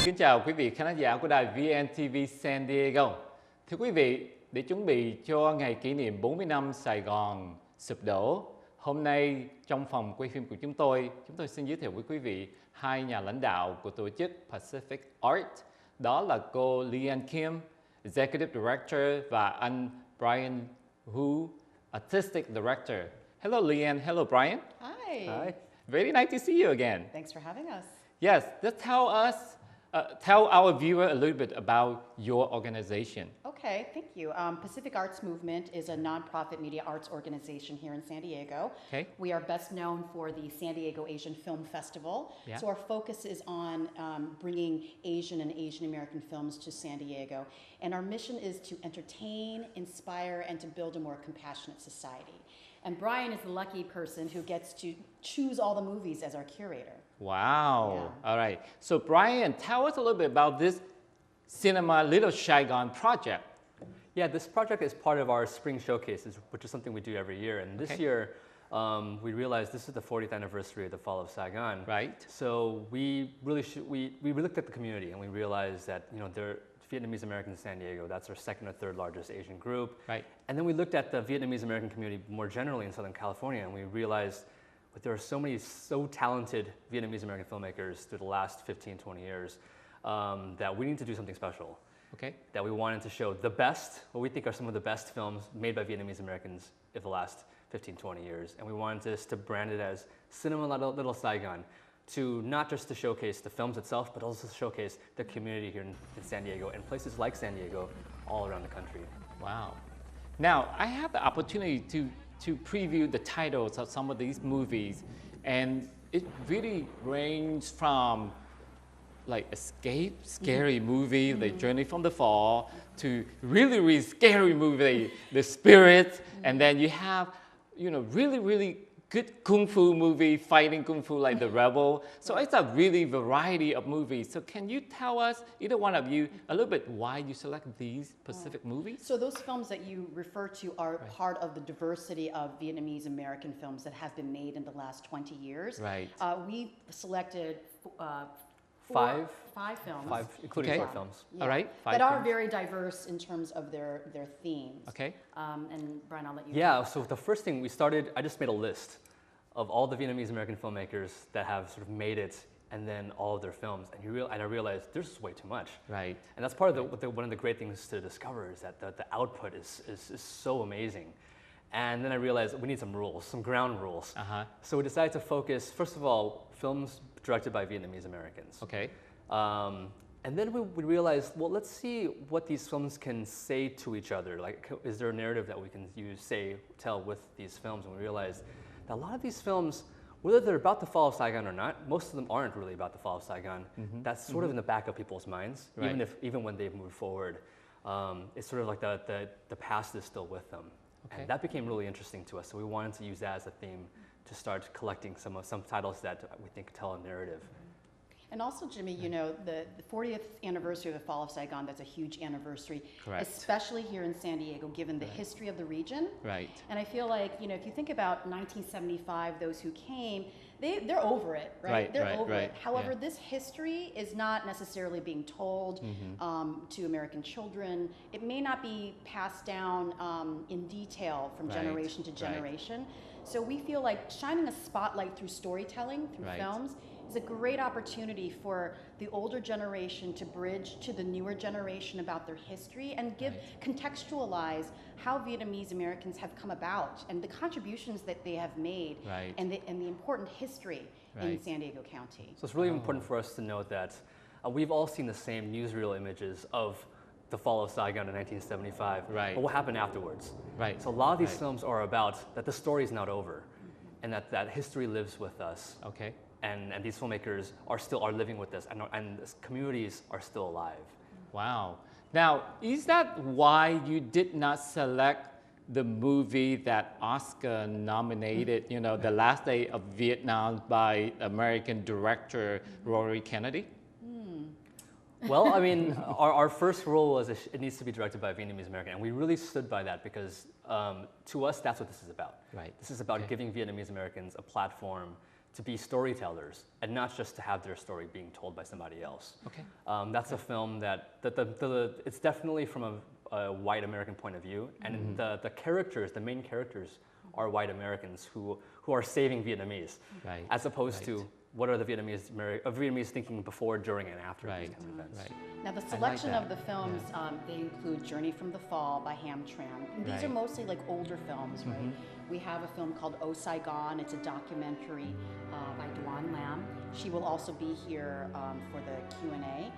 Kính chào quý vị khán giả của đài VNTV San Diego. Thưa quý vị, để chuẩn bị cho ngày kỷ niệm 40 năm Sài Gòn sụp đổ, hôm nay trong phòng quay phim của chúng tôi xin giới thiệu với quý vị hai nhà lãnh đạo của tổ chức Pacific Art. Đó là cô Leanne Kim, Executive Director, và anh Brian Hu, Artistic Director. Hello Leanne, hello Brian. Hi. Hi. Very nice to see you again. Thanks for having us. Yes, just tell our viewer a little bit about your organization. Okay, thank you. Pacific Arts Movement is a nonprofit media arts organization here in San Diego. Okay. We are best known for the San Diego Asian Film Festival. Yeah. So our focus is on bringing Asian and Asian American films to San Diego. And our mission is to entertain, inspire, and to build a more compassionate society. And Brian is the lucky person who gets to choose all the movies as our curator. Wow. Yeah. All right. So Brian, tell us a little bit about this Cinema Little Saigon project. Yeah, this project is part of our spring showcases, which is something we do every year. And this year, we realized this is the 40th anniversary of the fall of Saigon. Right. So we really we looked at the community and we realized that there Vietnamese Americans in San Diego, that's our second or third largest Asian group. Right. And then we looked at the Vietnamese American community more generally in Southern California, and we realized that there are so talented Vietnamese American filmmakers through the last 15, 20 years that we need to do something special. Okay. That we wanted to show the best, what we think are some of the best films made by Vietnamese Americans in the last 15, 20 years. And we wanted to brand it as Cinema Little Saigon, to not just to showcase the films itself, but also to showcase the community here in San Diego and places like San Diego all around the country. Wow. Now, I had the opportunity to preview the titles of some of these movies, and it really ranged from like escape, scary movie, The Journey from the Fall, to really, really scary movie, The Spirit, and then you have, really, really good kung fu movie, fighting kung fu like The Rebel. So it's a really variety of movies. So can you tell us, either one of you, a little bit why you select these specific movies? So those films that you refer to are part of the diversity of Vietnamese American films that have been made in the last 20 years. Right. We selected Five films. Five, including 4 films. All right. That are very diverse in terms of their themes. Okay. And Brian, I'll let you. Yeah, so the first thing we started, I just made a list of all the Vietnamese American filmmakers that have sort of made it, and then all of their films. And I realized there's way too much. Right. And that's part of one of the great things to discover is that the output is so amazing. And then I realized we need some rules, some ground rules. So we decided to focus, first of all, films directed by Vietnamese Americans. Okay. And then we realized, well, let's see what these films can say to each other. Like, is there a narrative that we can tell with these films? And we realized that a lot of these films, whether they're about the fall of Saigon or not, most of them aren't really about the fall of Saigon. That's sort of in the back of people's minds, even when they've moved forward. It's sort of like the past is still with them. Okay. And that became really interesting to us. So we wanted to use that as a theme to start collecting some titles that we think tell a narrative. And also, Jimmy, the 40th anniversary of the fall of Saigon, that's a huge anniversary, especially here in San Diego, given the history of the region. Right. And I feel like, if you think about 1975, those who came, they're over it, right? They're over it. However, this history is not necessarily being told to American children. It may not be passed down in detail from generation to generation. So we feel like shining a spotlight through storytelling, through films, is a great opportunity for the older generation to bridge to the newer generation about their history and contextualize how Vietnamese Americans have come about and the contributions that they have made and the important history in San Diego County. So it's really important for us to note that we've all seen the same newsreel images of the fall of Saigon in 1975. Right. But what happened afterwards? Right. So a lot of these films are about that the story is not over, and that history lives with us. Okay. And these filmmakers are living with us, and communities are still alive. Wow. Now, is that why you did not select the movie that Oscar nominated, The Last Day of Vietnam by American director Rory Kennedy? Well, I mean, our first rule was it needs to be directed by a Vietnamese American, and we really stood by that because to us, that's what this is about. Right. This is about giving Vietnamese Americans a platform to be storytellers and not just to have their story being told by somebody else. Okay. That's a film that it's definitely from a white American point of view, and the characters, the main characters, are white Americans who are saving Vietnamese, Right. as opposed to what are the Vietnamese thinking before, during, and after these kind of events. Right. Now the selection of the films, they include Journey from the Fall by Ham Tran. And these are mostly like older films, right? We have a film called Oh Saigon. It's a documentary by Duan Lam. She will also be here for the Q&A.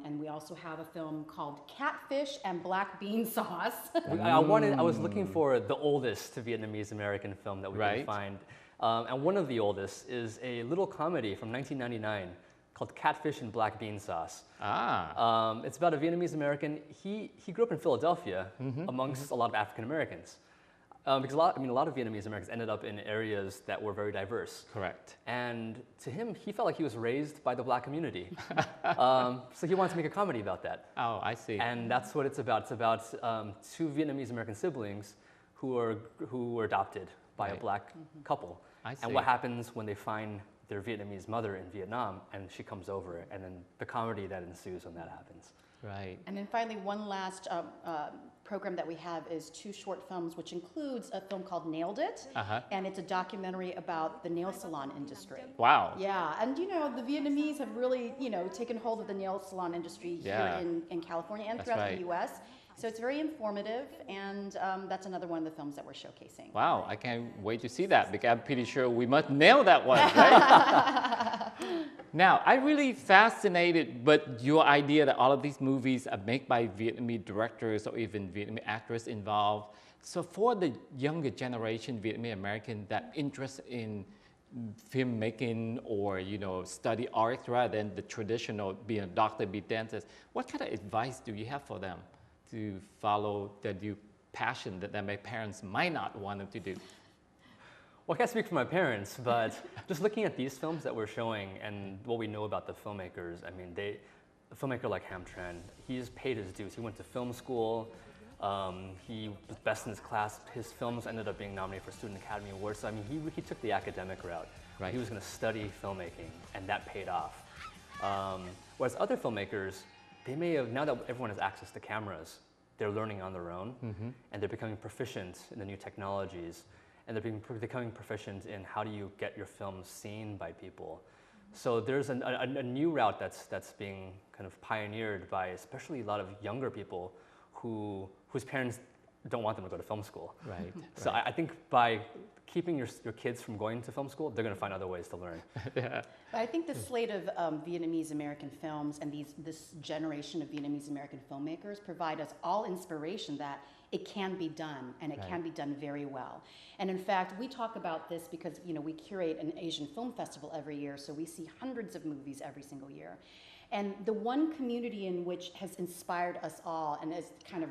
And we also have a film called Catfish and Black Bean Sauce. I was looking for the oldest Vietnamese American film that we could find. And one of the oldest is a little comedy from 1999 called Catfish and Black Bean Sauce. It's about a Vietnamese American. He grew up in Philadelphia amongst a lot of African Americans. Because a lot of Vietnamese Americans ended up in areas that were very diverse. Correct. And to him, he felt like he was raised by the black community. So he wanted to make a comedy about that. Oh, I see. And that's what it's about. It's about two Vietnamese American siblings who were adopted by a black couple. I see. And what happens when they find their Vietnamese mother in Vietnam and she comes over, and then the comedy that ensues when that happens. Right. And then finally, one last program that we have is 2 short films, which includes a film called Nailed It, and it's a documentary about the nail salon industry. Wow. Yeah, and the Vietnamese have really, taken hold of the nail salon industry here in California and throughout the U.S. So it's very informative, and that's another one of the films that we're showcasing. Wow, I can't wait to see that, because I'm pretty sure we must nail that one, right? Now, I'm really fascinated with your idea that all of these movies are made by Vietnamese directors or even Vietnamese actors involved. So for the younger generation Vietnamese American that interested in filmmaking or study art rather than the traditional being a doctor, be a dentist, what kind of advice do you have for them to follow the new passion that their parents might not want them to do? Well, I can't speak for my parents, but just looking at these films that we're showing and what we know about the filmmakers, a filmmaker like Ham Tran, he's paid his dues. He went to film school. He was best in his class. His films ended up being nominated for Student Academy Awards. So he took the academic route. Right. He was going to study filmmaking, and that paid off. Whereas other filmmakers, they may have, now that everyone has access to cameras, they're learning on their own, and they're becoming proficient in the new technologies, and they're becoming proficient in how do you get your films seen by people. So there's a new route that's being kind of pioneered by especially a lot of younger people whose parents don't want them to go to film school. Right. So I think by keeping your kids from going to film school, they're going to find other ways to learn. But I think the slate of Vietnamese American films and this generation of Vietnamese American filmmakers provide us all inspiration that it can be done, and it can be done very well. And in fact, we talk about this because we curate an Asian film festival every year, so we see hundreds of movies every single year. And the one community in which has inspired us all and has kind of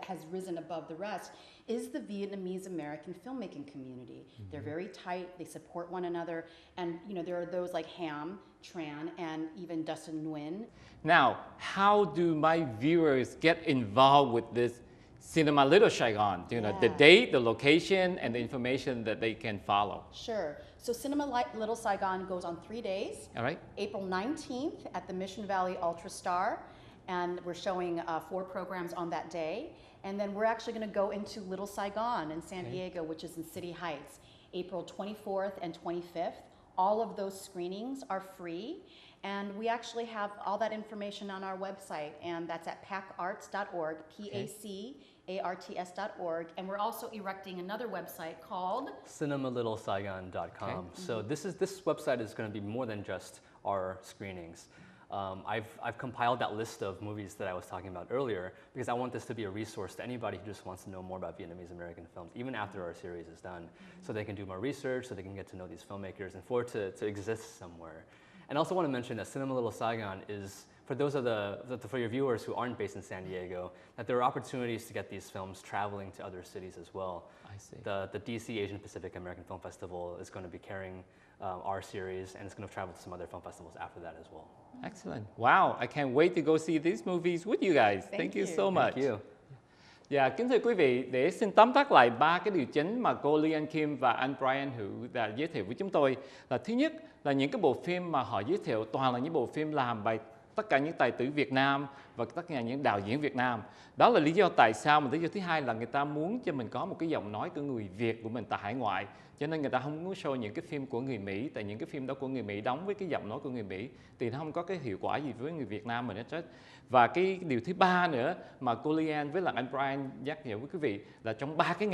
has risen above the rest is the Vietnamese American filmmaking community. They're very tight, they support one another, and there are those like Ham Tran and even Dustin Nguyen. Now, how do my viewers get involved with this Cinema Little Saigon? The date, the location, and the information that they can follow. Sure. So Cinema Little Saigon goes on 3 days. All right. April 19th at the Mission Valley Ultra Star, and we're showing 4 programs on that day. And then we're actually going to go into Little Saigon in San Diego, which is in City Heights, April 24th and 25th. All of those screenings are free, and we actually have all that information on our website, and that's at pacarts.org, PACARTS.org, and we're also erecting another website called cinemalittlesaigon.com. So this website is going to be more than just our screenings. I've compiled that list of movies that I was talking about earlier because I want this to be a resource to anybody who just wants to know more about Vietnamese American films, even after our series is done, so they can do more research, so they can get to know these filmmakers, and for it to exist somewhere. And I also want to mention that Cinema Little Saigon is, for those for your viewers who aren't based in San Diego, that there are opportunities to get these films traveling to other cities as well. I see. The DC Asian Pacific American Film Festival is going to be carrying our series, and it's going to travel to some other film festivals after that as well. Excellent. Wow, I can't wait to go see these movies with you guys. Thank you so much. Thank you. Dạ, kính thưa quý vị, để xin tóm tắt lại ba cái điều chính mà cô Lian Kim và anh Brian Hữu đã giới thiệu với chúng tôi là thứ nhất là những cái bộ phim mà họ giới thiệu toàn là những bộ phim làm by tất cả những tài tử Việt Nam và tất cả những đạo diễn Việt Nam. Đó là lý do tại sao, mà lý do thứ hai là người ta muốn cho mình có một cái giọng nói của người Việt của mình tại hải ngoại. Cho nên người ta không muốn show những cái phim của người Mỹ, tại những cái phim đó của người Mỹ đóng với cái giọng nói của người Mỹ thì nó không có cái hiệu quả gì với người Việt Nam mình hết trơn. Và cái điều thứ ba nữa mà cô Lian với lại anh Brian nhắc nhở với quý vị là trong 3 cái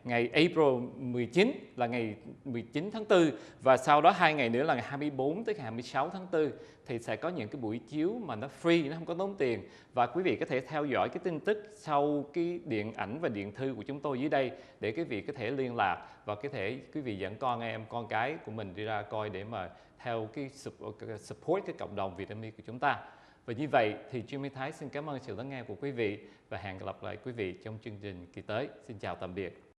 ngày April 19 là ngày 19 tháng 4 và sau đó 2 ngày nữa là ngày 24 tới ngày 26 tháng 4 thì sẽ có những cái buổi chiếu mà nó free, nó không có tốn tiền, và quý vị có thể theo dõi cái tin tức sau cái điện ảnh và điện thư của chúng tôi dưới đây để quý vị có thể liên lạc và có thể quý vị dẫn con em, con cái của mình đi ra coi để mà theo cái support cái cộng đồng Vietnamese của chúng ta. Và như vậy thì Jimmy Thái xin cảm ơn sự lắng nghe của quý vị và hẹn gặp lại quý vị trong chương trình kỳ tới. Xin chào tạm biệt.